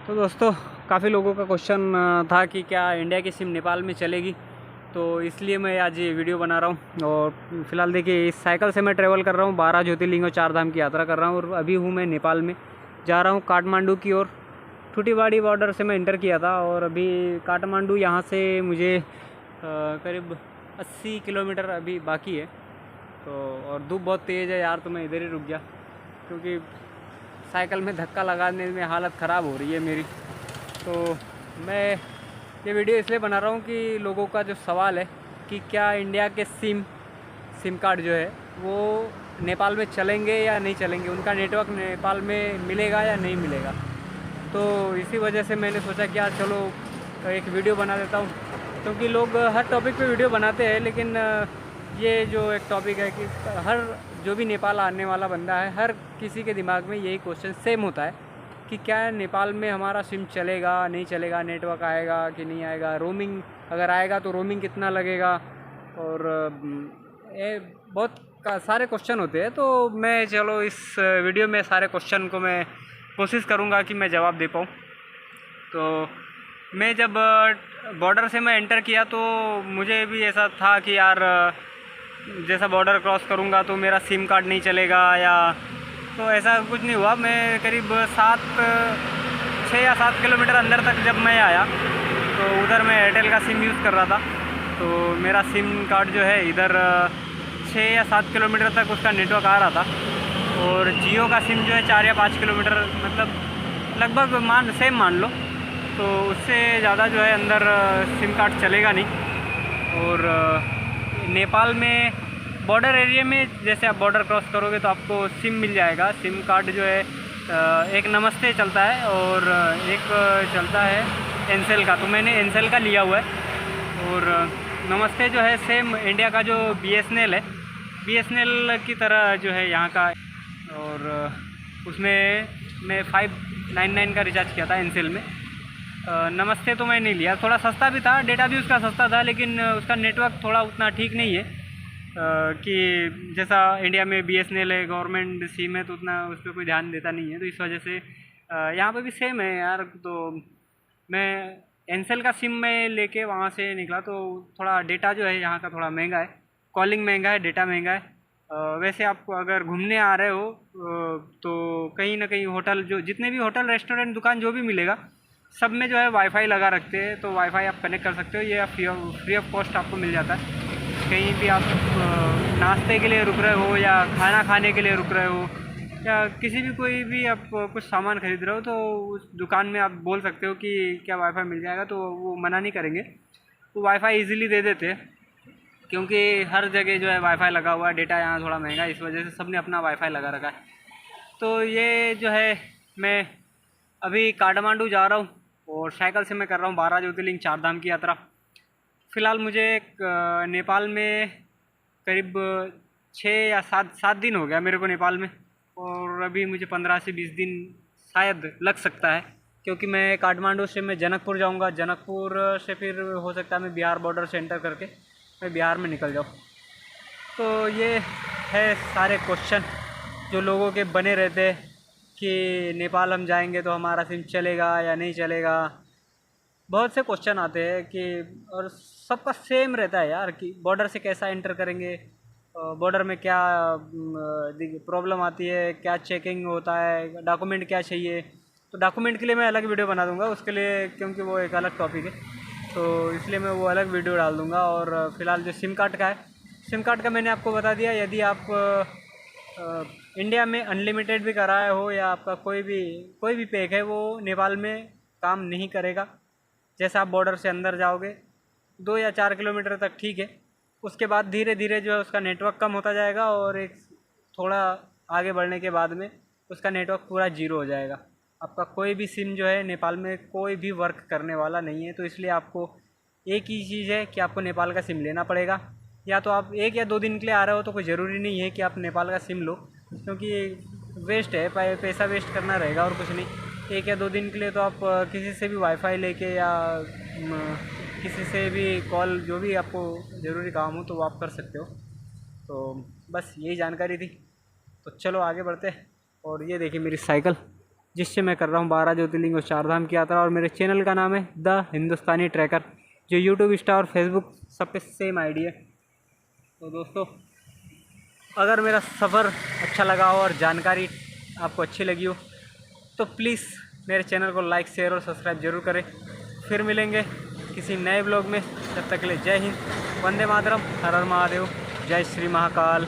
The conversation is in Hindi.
तो दोस्तों, काफ़ी लोगों का क्वेश्चन था कि क्या इंडिया की सिम नेपाल में चलेगी। तो इसलिए मैं आज ये वीडियो बना रहा हूँ। और फिलहाल देखिए, इस साइकिल से मैं ट्रैवल कर रहा हूँ, 12 ज्योतिर्लिंग और 4 धाम की यात्रा कर रहा हूँ। और अभी हूँ मैं नेपाल में, जा रहा हूँ काठमांडू की ओर। ठूटीवाड़ी बॉर्डर से मैं इंटर किया था और अभी काठमांडू यहाँ से मुझे करीब 80 किलोमीटर अभी बाकी है। तो और धूप बहुत तेज़ है यार, तो मैं इधर ही रुक गया क्योंकि साइकिल में धक्का लगाने में हालत ख़राब हो रही है मेरी। तो मैं ये वीडियो इसलिए बना रहा हूँ कि लोगों का जो सवाल है कि क्या इंडिया के सिम कार्ड जो है वो नेपाल में चलेंगे या नहीं चलेंगे, उनका नेटवर्क नेपाल में मिलेगा या नहीं मिलेगा। तो इसी वजह से मैंने सोचा कि यार चलो एक वीडियो बना देता हूँ, क्योंकि लोग हर टॉपिक पे वीडियो बनाते हैं, लेकिन ये जो एक टॉपिक है कि हर जो भी नेपाल आने वाला बंदा है, हर किसी के दिमाग में यही क्वेश्चन सेम होता है कि क्या नेपाल में हमारा सिम चलेगा नहीं चलेगा, नेटवर्क आएगा कि नहीं आएगा, रोमिंग अगर आएगा तो रोमिंग कितना लगेगा। और ये बहुत सारे क्वेश्चन होते हैं। तो मैं चलो इस वीडियो में सारे क्वेश्चन को मैं कोशिश करूँगा कि मैं जवाब दे पाऊँ। तो मैं जब बॉर्डर से मैं एंटर किया तो मुझे भी ऐसा था कि यार जैसा बॉर्डर क्रॉस करूँगा तो मेरा सिम कार्ड नहीं चलेगा, या तो ऐसा कुछ नहीं हुआ। मैं करीब 6 या 7 किलोमीटर अंदर तक जब मैं आया तो उधर मैं एयरटेल का सिम यूज़ कर रहा था। तो मेरा सिम कार्ड जो है इधर 6 या 7 किलोमीटर तक उसका नेटवर्क आ रहा था। और जियो का सिम जो है 4 या 5 किलोमीटर, मतलब लगभग सेम मान लो। तो उससे ज़्यादा जो है अंदर सिम कार्ड चलेगा नहीं। और नेपाल में बॉर्डर एरिया में जैसे आप बॉर्डर क्रॉस करोगे तो आपको सिम मिल जाएगा। सिम कार्ड जो है एक नमस्ते चलता है और एक चलता है एनसेल का। तो मैंने एनसेल का लिया हुआ है। और नमस्ते जो है सेम इंडिया का जो बीएसएनएल है, बीएसएनएल की तरह जो है यहाँ का। और उसमें मैं 599 का रिचार्ज किया था एनसेल में। नमस्ते तो मैं नहीं लिया, थोड़ा सस्ता भी था, डेटा भी उसका सस्ता था, लेकिन उसका नेटवर्क थोड़ा उतना ठीक नहीं है कि जैसा इंडिया में बीएसएनएल है, गवर्नमेंट सिम है, तो उतना उस पर कोई ध्यान देता नहीं है। तो इस वजह से यहाँ पे भी सेम है यार। तो मैं एनसेल का सिम में लेके वहाँ से निकला तो थोड़ा डेटा जो है यहाँ का थोड़ा महंगा है, कॉलिंग महंगा है, डेटा महंगा है। वैसे आप अगर घूमने आ रहे हो तो कहीं ना कहीं होटल, जो जितने भी होटल रेस्टोरेंट दुकान जो भी मिलेगा सब में जो है वाईफाई लगा रखते हैं। तो वाईफाई आप कनेक्ट कर सकते हो, ये फ्री ऑफ कॉस्ट आपको मिल जाता है। कहीं भी आप नाश्ते के लिए रुक रहे हो या खाना खाने के लिए रुक रहे हो या किसी भी कोई भी आप कुछ सामान खरीद रहे हो, तो उस दुकान में आप बोल सकते हो कि क्या वाईफाई मिल जाएगा, तो वो मना नहीं करेंगे। वो वाईफाई इजीली दे देते हैं, क्योंकि हर जगह जो है वाईफाई लगा हुआ है। डेटा यहाँ थोड़ा महंगा है, इस वजह से सब ने अपना वाईफाई लगा रखा है। तो ये जो है, मैं अभी काठमांडू जा रहा हूँ और साइकिल से मैं कर रहा हूँ 12 ज्योतिर्लिंग 4 धाम की यात्रा। फ़िलहाल मुझे नेपाल में करीब 6 या 7 दिन हो गया मेरे को नेपाल में। और अभी मुझे 15 से 20 दिन शायद लग सकता है, क्योंकि मैं काठमांडू से मैं जनकपुर जाऊंगा। जनकपुर से फिर हो सकता है मैं बिहार बॉर्डर से एंटर करके मैं बिहार में निकल जाऊँ। तो ये है सारे क्वेश्चन जो लोगों के बने रहते हैं कि नेपाल हम जाएंगे तो हमारा सिम चलेगा या नहीं चलेगा। बहुत से क्वेश्चन आते हैं कि, और सबका सेम रहता है यार कि बॉर्डर से कैसा एंटर करेंगे, बॉर्डर में क्या प्रॉब्लम आती है, क्या चेकिंग होता है, डॉक्यूमेंट क्या चाहिए। तो डॉक्यूमेंट के लिए मैं अलग वीडियो बना दूंगा उसके लिए, क्योंकि वो एक अलग टॉपिक है, तो इसलिए मैं वो अलग वीडियो डाल दूंगा। और फ़िलहाल जो सिम कार्ड का है, सिम कार्ड का मैंने आपको बता दिया। यदि आप इंडिया में अनलिमिटेड भी कराए हो या आपका कोई भी पैक है, वो नेपाल में काम नहीं करेगा। जैसे आप बॉर्डर से अंदर जाओगे 2 या 4 किलोमीटर तक ठीक है, उसके बाद धीरे धीरे जो है उसका नेटवर्क कम होता जाएगा और एक थोड़ा आगे बढ़ने के बाद में उसका नेटवर्क पूरा जीरो हो जाएगा। आपका कोई भी सिम जो है नेपाल में कोई भी वर्क करने वाला नहीं है। तो इसलिए आपको एक ही चीज़ है कि आपको नेपाल का सिम लेना पड़ेगा। या तो आप 1 या 2 दिन के लिए आ रहे हो तो कोई ज़रूरी नहीं है कि आप नेपाल का सिम लो, क्योंकि वेस्ट है, पैसा वेस्ट करना रहेगा और कुछ नहीं। 1 या 2 दिन के लिए तो आप किसी से भी वाईफाई लेके या किसी से भी कॉल, जो भी आपको ज़रूरी काम हो तो वो आप कर सकते हो। तो बस यही जानकारी थी। तो चलो आगे बढ़ते हैं। और ये देखिए मेरी साइकिल, जिससे मैं कर रहा हूँ 12 ज्योतिर्लिंग और 4 धाम की यात्रा। और मेरे चैनल का नाम है द हिंदुस्तानी ट्रैकर, जो यूट्यूब, इंस्टा और फेसबुक सब पे सेम आईडी है। तो दोस्तों, अगर मेरा सफ़र अच्छा लगा हो और जानकारी आपको अच्छी लगी हो तो प्लीज़ मेरे चैनल को लाइक, शेयर और सब्सक्राइब जरूर करें। फिर मिलेंगे किसी नए ब्लॉग में। तब तक के लिए जय हिंद, वंदे मातरम, हर हर महादेव, जय श्री महाकाल।